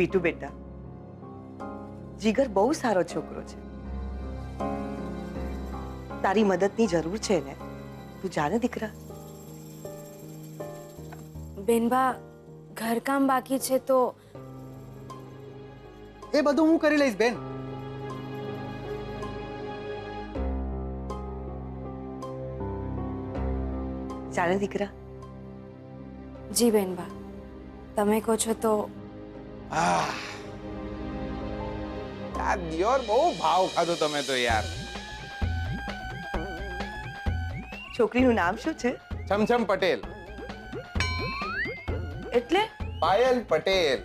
સ્વીટુ બેટા, જીગર બહુ સારો છોકરો છે. તારી મદદની જરૂર છે ને, તું જાને દીકરા. બેનબા, ઘરકામ બાકી છે તો એ બધું હું કરી લઈશ બેન. જાને દીકરા. જી બેનબા, તમે કહો છો તો. આ દિયોર બહુ ભાવ ખાધો તમે તો યાર. છોકરીનું નામ શું છે? છમછમ પટેલ. એટલે પાયલ પટેલ.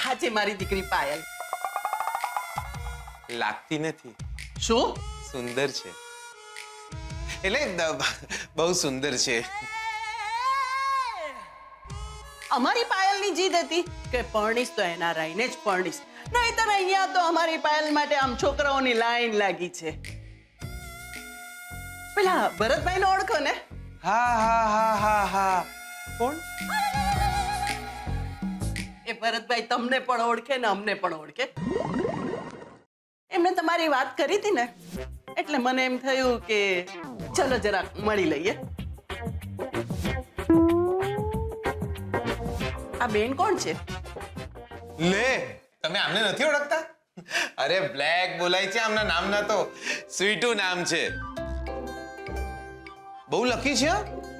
આજે મારી દીકરી પાયલ. લાગતી નથી. શું? સુંદર છે. એટલે બહુ સુંદર છે. અમારી પાયલની જીદ હતી કે પરણીશ તો એના રાઈને જ પરણીશ, નહીંતર અહીંયા તો અમારી પાયલ માટે આમ છોકરાઓની લાઈન લાગી છે. પેલા ભરતભાઈને ઓળખો ને? હા હા હા હા હા. કોણ? એ ભરતભાઈ તમને પણ ઓળખે ને અમને પણ ઓળખે. એમને તમારી વાત કરી હતી ને, એટલે મને એમ થયું કે ચલો જરા મળી લઈએ. આ બેન કોણ છે? લે, તમે આમને નથી ઓળખતા? અરે બ્લેક બોલાય છે આમના નામના તો. સ્વીટુ નામ છે. બહુ લકી છે.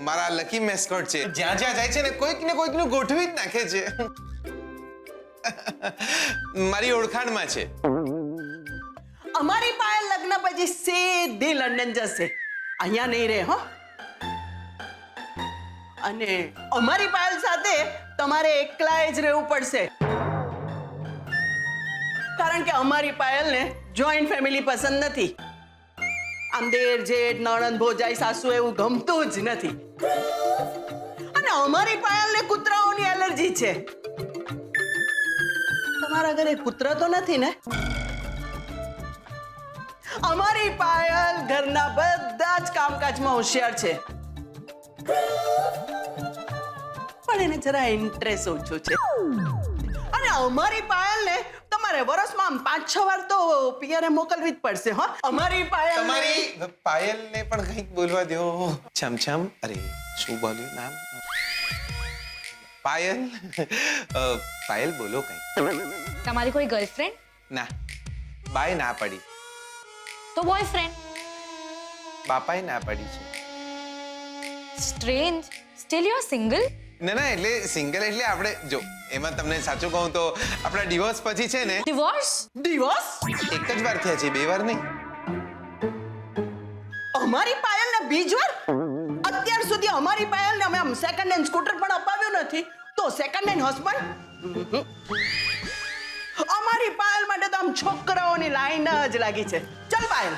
મારા લકી મેસ્કોટ છે. જ્યાં જ્યાં જાય છે ને કોઈક ને કોઈકનું ગોઠવી જ નાખે છે. મારી ઓળખાણમાં છે. અમારી પાયલ લગ્ન પછી સીધી લંડન જશે, અહીંયા નહીં રહે હો. અને અમારી પાયલ સાથે તમારે એકલાએ જ રહેવું પડશે, કારણ કે અમારી પાયલને જોઈન્ટ ફેમિલી પસંદ નથી. આમ દેર જેઠ નણંદ ભોજાઈ સાસુ એવું ગમતું જ નથી. અને અમારી પાયલને કૂતરાઓની એલર્જી છે. તમારા ઘરે કૂતરા તો નથી ને? અમારી પાયલ ઘરના બધા જ કામકાજમાં હોશિયાર છે, પણ એને જરા ઇન્ટરેસ્ટ ઓછો છે. અને અમારી પાયલને તમારે વર્ષમાં 5-6 વાર તો પિયરે મોકલવી જ પડશે હો. અમારી પાયલ, તમારી પાયલને પણ કંઈક બોલવા દો. છમછમ. અરે શું બોલ્યું નામ? પાયલ. પાયલ બોલો કંઈ. તમારી કોઈ ગર્લફ્રેન્ડ? ના, બાય ના પડી. તો બોયફ્રેન્ડ? બાપાએ ના પડી છે. Strange. Steel you are single? ના ના, એટલે સિંગલ એટલે આપણે જો એમાં તમને સાચું કહું તો આપણા ડિવોર્સ પછી છે ને. ડિવોર્સ? ડિવોર્સ? એક જ વાર થયા છે, 2 વાર નહીં. અમારી પાયલને બીજ વાર? અત્યાર સુધી અમારી પાયલને અમે આમ સેકન્ડ હેન્ડ સ્કૂટર પણ અપાવ્યું નથી, તો સેકન્ડ હેન્ડ હસબન્ડ? અમારી પાયલ માટે તો આમ છોકરાઓની લાઈન જ લાગી છે. ચલ પાયલ.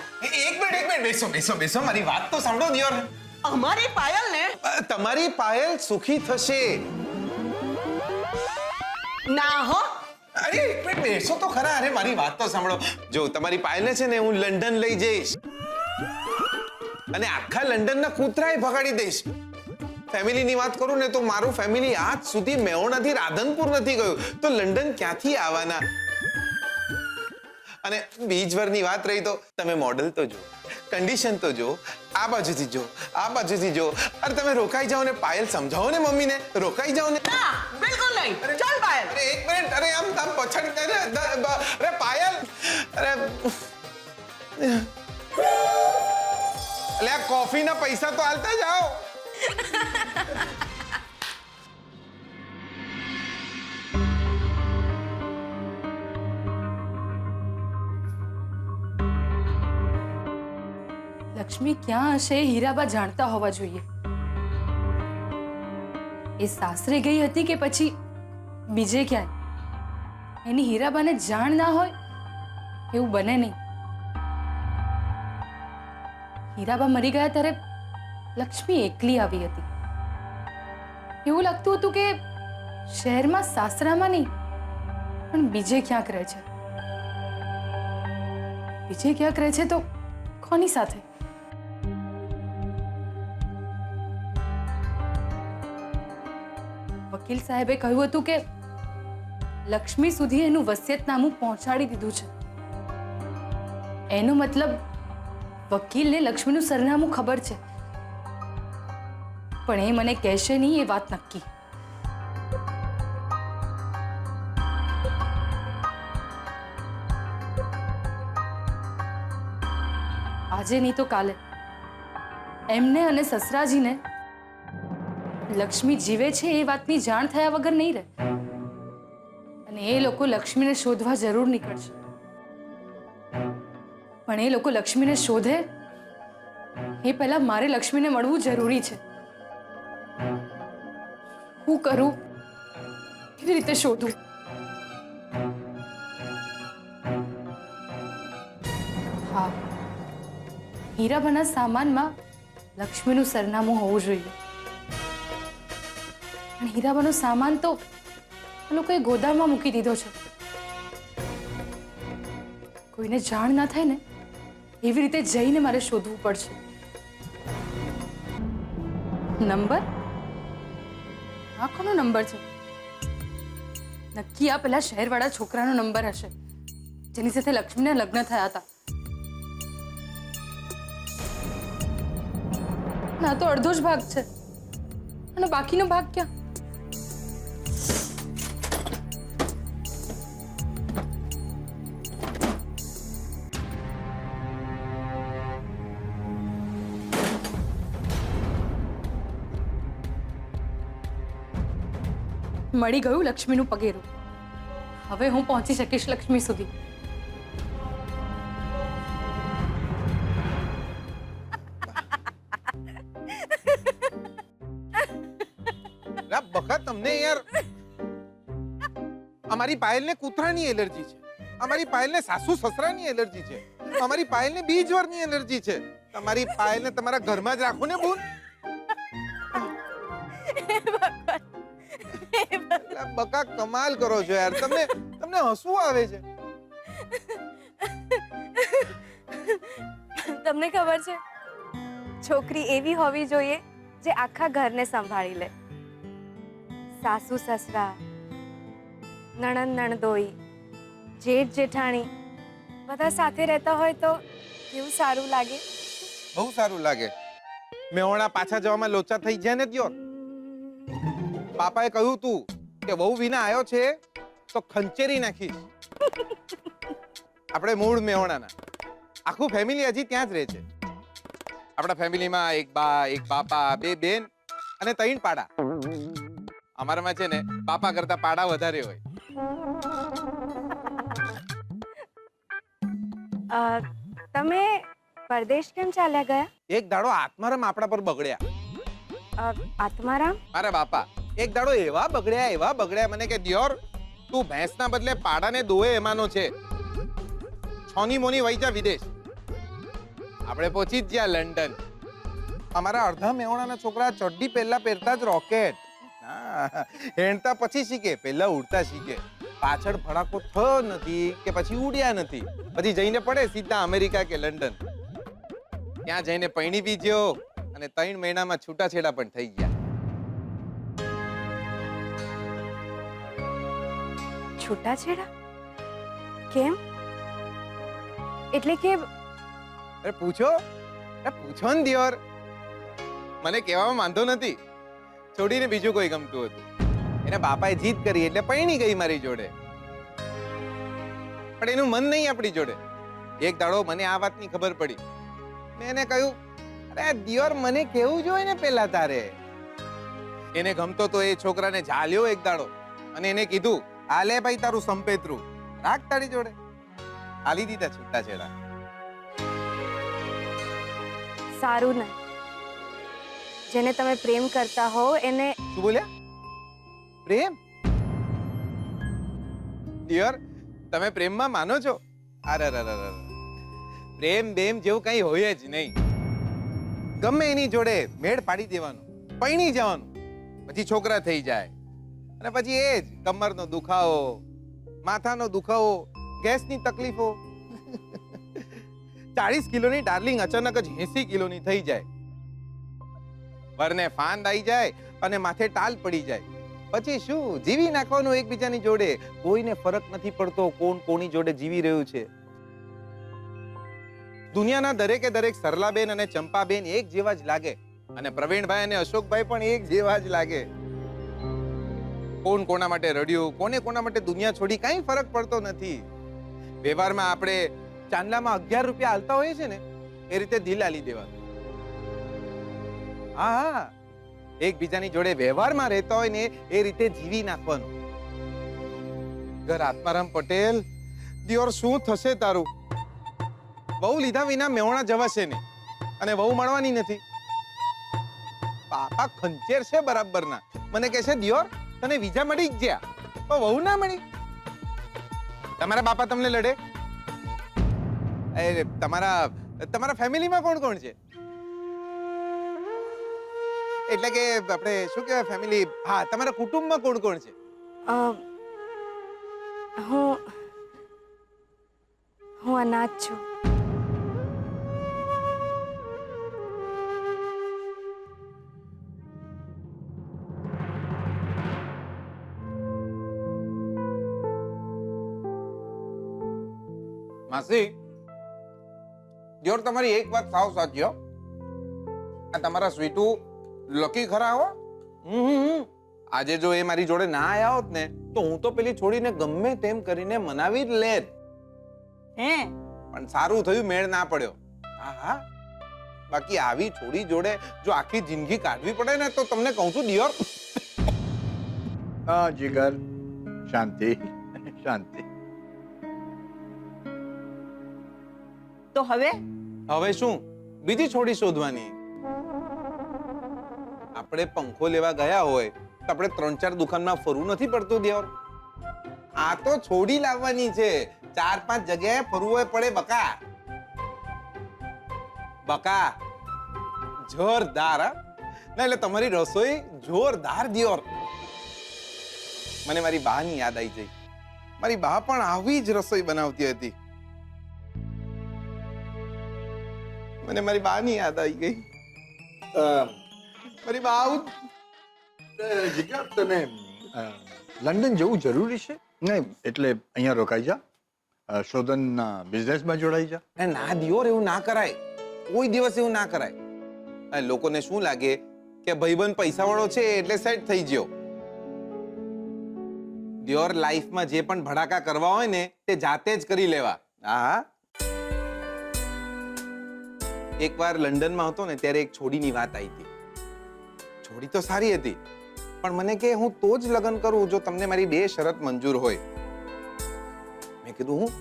એક મિનિટ બેસો બેસો બેસો, મારી વાત તો સાંભળો દિયોર. અમારી પાયલને તમારી પાયલ સુખી થશે. ના હો. અરે એક મિનિટ બેસો તો ખરા. અરે મારી વાત તો સાંભળો. જો તમારી પાયલને છે ને હું લંડન લઈ જઈશ અને આખા લંડનના કૂતરાએ ભગાડી દઈશ. ફેમિલીની વાત કરું ને તો મારું ફેમિલી આજ સુધી મેહોણાથી રાધનપુર નથી ગયું, તો લંડન ક્યાંથી આવવાના? અને બીજવરની વાત રહી તો તમે મોડલ તો જો, કન્ડિશન તો જો, આ બાજુથી જો, આ બાજુથી જો. અરે તમે રોકાઈ જાઓ ને પાયલ, સમજાવો ને મમ્મીને, રોકાઈ જાઓ ને. ના, બિલકુલ નહીં. ચલ પાયલ. અરે એક મિનિટ. અરે આમ પછાડી. અરે પાયલ. અરે આ કોફીના પૈસા તો હાલતા જાઓ. લક્ષ્મી ક્યાં હશે હીરાબા જાણતા હોવા જોઈએ. એ સાસરે ગઈ હતી કે પછી બીજે ક્યાંય? એની હીરાબાને જાણ ના હોય એવું બને નહીં. હીરાબા મરી ગયા ત્યારે લક્ષ્મી એકલી આવી હતી. એવું લાગતું હતું કે શહેરમાં સાસરામાં નહીં પણ બીજે ક્યાંક રહે છે. બીજે ક્યાંક રહે છે તો કોની સાથે? વકીલ સાહેબે કહ્યું હતું કે લક્ષ્મી સુધી એનું વસિયતનામું પહોંચાડી દીધું છે. એનો મતલબ વકીલને લક્ષ્મીનું સરનામું ખબર છે, પણ એ મને કહેશે નહીં, એ વાત નક્કી. આજે નહીં તો કાલે એમને અને સસરાજીને લક્ષ્મી જીવે છે એ વાતની જાણ થયા વગર નહીં રહે, અને એ લોકો લક્ષ્મીને શોધવા જરૂર નીકળશે. પણ એ લોકો લક્ષ્મીને શોધે એ પહેલા મારે લક્ષ્મીને મળવું જરૂરી છે. હું કરું, કેવી રીતે શોધું? હા, હીરાબાના સામાનમાં લક્ષ્મીનું સરનામું હોવું જોઈએ. પણ હીરાબાનો સામાન તો આ લોકોએ ગોદામમાં મૂકી દીધો છે. કોઈને જાણ ના થાય ને એવી રીતે જઈને મારે શોધવું પડશે. નંબર? આ કોનો નંબર છે? નક્કી આ પેલા શહેરવાળા છોકરાનો નંબર હશે જેની સાથે લક્ષ્મીના લગ્ન થયા હતા. ના, તો અડધો જ ભાગ છે અને બાકીનો ભાગ ક્યાં? મળી ગયું લક્ષ્મીનું પગેરું. હવે હું પહોંચી શકીશ લક્ષ્મી સુધી. બકા તમને યાર, અમારી પાયલને કૂતરાની એલર્જી છે, અમારી પાયલને સાસુ સસરાની એલર્જી છે, અમારી પાયલને બીજવરની એલર્જી છે. તમારી પાયલને તમારા ઘરમાં જ રાખો ને બોલ. બકા કમાલ કરો છો યાર, તમને હસવું આવે છે. તમને ખબર છે, છોકરી એવી હોવી જોઈએ જે આખા ઘરને સંભાળી લે. સાસુ સસરા, નણંદ નણદોઈ, જેઠ જેઠાણી બધા સાથે રહેતા હોય તો કેવું સારું લાગે. બહુ સારું લાગે. મેહોણા પાછા જવામાં લોચા થઈ જાય ને ત્યો. પાપાએ કહ્યું તું કે વહુ વિના આવ્યો છે તો ખંચેરી નાખીશ. આપણે મૂળ મેહોણાના, આખું ફેમિલી હજી ત્યાં જ રહે છે. આપણા ફેમિલીમાં એક બા, એક બાપા, બે બેન અને 3 પાડા. અમારામાં છે ને બાપા કરતા પાડા વધારે હોય. તમે પરદેશ કેમ ચાલ્યા ગયા? એક દાડો આત્મારામ આપણા પર બગડ્યા. આત્મારામ? મારા બાપા એક દાડો એવા બગડ્યા મને કે દિયોર તું ભેંસના બદલે પાડાને દોએ એમાંનો છે. છોની મોની વહી જા વિદેશ. આપણે પહોંચી જ ગયા લંડન. અમારા અડધા મેહોણાના છોકરા ચડ્ડી પહેલા પહેરતા જ રોકેટ. હેણતા પછી શીખે, પહેલા ઉડતા શીખે. પાછળ ભડાકો થયો નથી કે પછી ઉડ્યા નથી, પછી જઈને પડે સીધા અમેરિકા કે લંડન. ત્યાં જઈને પૈણી બી જ્યો અને 3 મહિનામાં છૂટાછેડા પણ થઈ ગયા. છૂટાછેડા? કેમ? એટલે કે અરે પૂછો ને દિયોર. મને કહેવામાં વાંધો નથી. છોડીને બીજું કોઈ ગમતું હતું. એના બાપાએ જીદ કરી એટલે પૈણી ગઈ મારી જોડે. પણ એનું મન નહીં આપણી જોડે. એક દાડો મને આ વાતની ખબર પડી. મેં એને કહ્યું, અરે દિયોર મને કેવું જોઈએ ને પેલા તારે. એને ગમતો તો એ છોકરાને ઝાલ્યો એક દાડો અને એને કીધું, આ લે ભાઈ તારું સંપેતરું, રાખ તારી જોડે. આલી દીધા છૂટાછેડા. સારું ને, જેને તમે પ્રેમ કરતા હો એને. શું બોલ્યા? પ્રેમ? ડિયર, તમે પ્રેમમાં માનો છો? અરે પ્રેમ બેમ જેવું કઈ હોય જ નહીં. ગમે એની જોડે મેળ પાડી દેવાનું, પૈણી જવાનું, પછી છોકરા થઈ જાય. અને પછી એ જ કમરનો દુખાવો, માથાનો દુખાવો, ગેસની તકલીફો. 40 કિલોની ડાર્લિંગ અચાનક જ 80 કિલોની થઈ જાય. વરને ફાંદ આવી જાય અને માથે ટાલ પડી જાય. પછી શું જીવી નાખવાનું એકબીજાની જોડે. કોઈને ફરક નથી પડતો કોણ કોની જોડે જીવી રહ્યું છે. દુનિયાના દરેકે દરેક સરલાબેન અને ચંપાબેન એક જેવા જ લાગે અને પ્રવીણભાઈ અને અશોકભાઈ પણ એક જેવા જ લાગે. કોણ કોના માટે રડ્યું, કોને કોના માટે દુનિયા છોડી, કાંઈ ફરક પડતો નથી. વ્યવહારમાં આપણે ચાંદલામાં 11 રૂપિયા હાલતા હોઈએ છે ને એ રીતે દિલ આલી દેવાનું. હા, એકબીજાની જોડે વ્યવહારમાં રહેતા હોય ને એ રીતે જીવી નાખવાનું. ઘર આત્મારામ પટેલ, દિયોર શું થશે તારું? બહુ લીધા વિના મેવણા જવાશે ને અને બહુ મળવાની નથી. બાપા ખંચેર છે બરાબરના. મને કહે છે દિયોર તને વિઝા મળી જ ગયા પણ બહુ ના મળી. તમારા બાપા તમને લડે? તમારા ફેમિલીમાં કોણ કોણ છે? એટલે કે આપણે શું કહેવાય ફેમિલી? હા, તમારા કુટુંબમાં કોણ કોણ છે? હું અનાથ છું. માસી, દિયોર તમારી એક વાત સાવ સાચી હો. આ તમારા સ્વીટુ લકી ખરા હો. આજે જો એ મારી જોડે ના આયા હોત ને તો હું તો પેલી છોડીને ગમે તેમ કરીને મનાવી જ લેત. હે પણ સારું થયું મેળ ના પડ્યો. હા, બાકી આવી છોડી જોડે જો આખી જિંદગી કાઢવી પડે ને તો તમને કહું છું દિયોર. હા જીગર, શાંતિ શાંતિ. તો હવે હવે શું બીજી છોડી શોધવાની? આપણે પંખો લેવા ગયા હોય તો આપણે 3-4 દુકાનમાં ફરવું નથી પડતું દિયોર. આ તો છોડી લાવવાની છે. 4-5 જગ્યાએ ફરવું પડે બકા. બકા જોરદાર. હા ના, એટલે તમારી રસોઈ જોરદાર દિયોર. મને મારી બાની યાદ આવી ગઈ. મારી બા પણ આવી જ રસોઈ બનાવતી હતી. મને મારી બાની યાદ આવી ગઈ. મારી બા જીગર, તને લંડન જવું જરૂરી છે? નહીં એટલે અહીંયા રોકાઈ જા, શોધનના બિઝનેસમાં જોડાઈ જા. ના દિયોર, એવું ના કરાય. કોઈ દિવસ એવું ના કરાય. લોકોને શું લાગે કે ભાઈબંધ પૈસાવાળો છે એટલે સેટ થઈ ગયો. દિયોર, લાઈફમાં જે પણ ભડાકા કરવા હોય ને તે જાતે જ કરી લેવા. હા, એકવાર લંડનમાં હતો ને ત્યારે એક છોડીની વાત આવી હતી. છોડી તો સારી હતી પણ મને કે હું તો જ લગ્ન કરું જો તમને મારી 2 શરત મંજૂર હોય. મેં કીધું હું?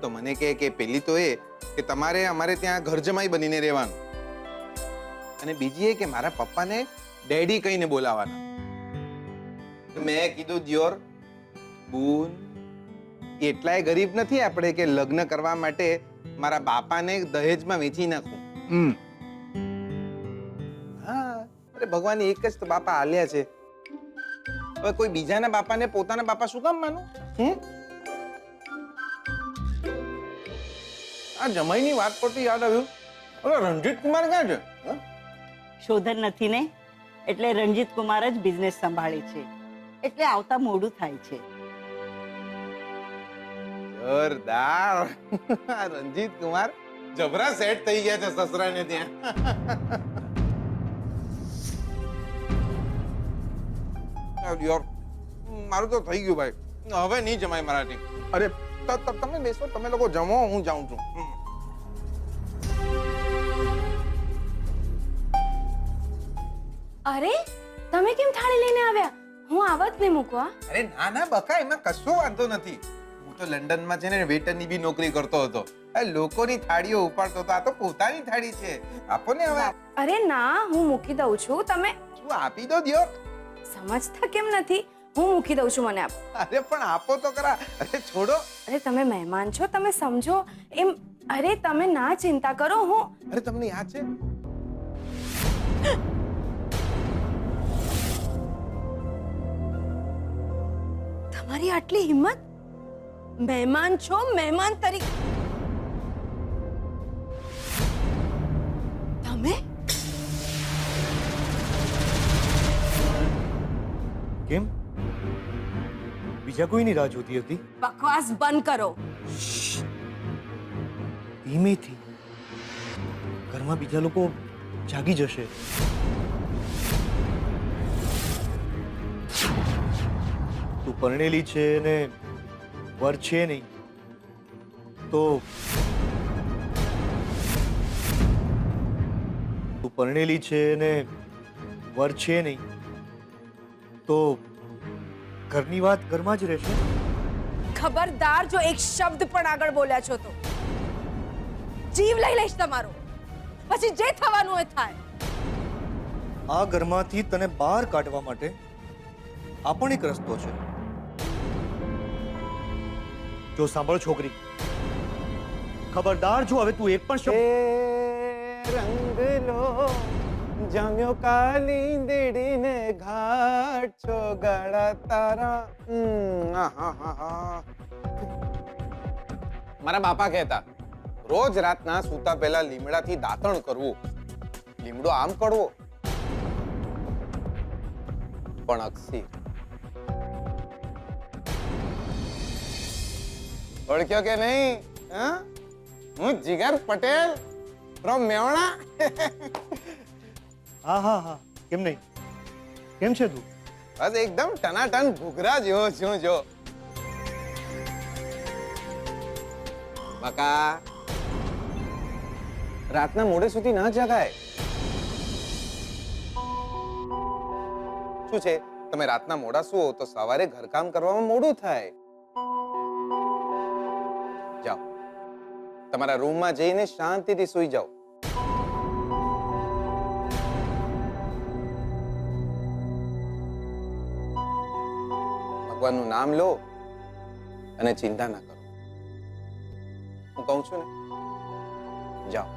તો મને કે પેલી તો એ કે તમારે અમારે ત્યાં ઘર જમાઈ બનીને રહેવાનું અને બીજી એ કે મારા પપ્પાને ડેડી કહીને બોલાવવાના. મેં કીધું દિયોર બૂન, એટલાય ગરીબ નથી આપણે કે લગ્ન કરવા માટે મારા બાપાને દહેજમાં વેચી નાખું. હા, અરે ભગવાન એક જ તો બાપા આલ્યા છે. હવે કોઈ બીજાના બાપાને પોતાના બાપા શું કામ માનું? આ જમાઈની વાત પરથી યાદ આવ્યું, ઓલો રણજીત કુમાર ક્યાં છે? શોધન નથી ને એટલે રણજીત કુમાર જ બિઝનેસ સંભાળે છે એટલે આવતા મોડું થાય છે. જોરદાર. રણજીત કુમાર જબરા સેટ થઈ ગયા છે સસરાને ત્યાં. યાર, મારું તો થઈ ગયું ભાઈ. હવે નહીં જમાય મારાથી. અરે તમે બેસો, તમે લોકો જમો, હું જાઉં છું. અરે તમે કેમ થાળી લઈને આવ્યા? હું આવત ને મૂકવા. અરે ના ના બકા, એમાં કશો વાંધો નથી. હું તો લંડનમાં છે ને વેટરની બી નોકરી કરતો હતો. લોકોની થાળીઓ ઉપાડતો હતો. આ તો પોતાની થાળી છે, આપો ને હવે. અરે ના, હું મૂકી દઉં છું. તમે શું આપી દો દિયોર. સમજતા કેમ નથી? હું મૂકી દઉં છું, મને આપો. અરે પણ આપો તો ખરા. અરે છોડો. અરે તમે મહેમાન છો, તમે સમજો એમ. અરે તમે ના ચિંતા કરો. હું અરે તમને યાદ છે તમારી આટલી હિંમત? મહેમાન છો, મહેમાન તરીકે તમે? કેમ? બીજા કોઈની રાહ જોતી હતી? બકવાસ બંધ કરો. ધીમેથી. ઘરમાં બીજા લોકો જાગી જશે. તું પરણેલી છે ને વર છે નહીં તો તું પરણેલી છે ને વર છે નહીં તો ઘરની વાત ઘરમાં જ રહેશે. ખબરદાર જો એક શબ્દ પણ આગળ બોલ્યા છો તો જીવ લઈ લઈશ તમારો. પછી જે થવાનું એ થાય. આ ઘરમાંથી તને બહાર કાઢવા માટે આ પણ એક રસ્તો છે. જો સાંભળ છોકરી, ખબરદાર જો હવે તું એક પણ શબ્દ રંગલો જામ્યો કાલી દેડીને ઘાટ છો ગાડા તારા. મારા બાપા કહેતા રોજ રાતના સૂતા પહેલા લીમડાથી દાંતણ કરવું. લીમડો આમ કડવો પણ અક્ષી. ઓળખ્યો કે નહીં? હા, હું જીગર પટેલ ફ્રોમ મેવણા. હા હા હા, કેમ નહીં? કેમ છે તું? બસ એકદમ ટનાટન ઘૂઘરા જેવો છું. જો બકા, રાતના મોડે સુધી ના જગાય. શું છે, તમે રાતના મોડા સુવો તો સવારે ઘરકામ કરવામાં મોડું થાય. જાઓ, તમારા રૂમમાં જઈને શાંતિથી સૂઈ જાઓ. ભગવાનનું નામ લો અને ચિંતા ના કરો. હું કહું છું ને, જાઓ.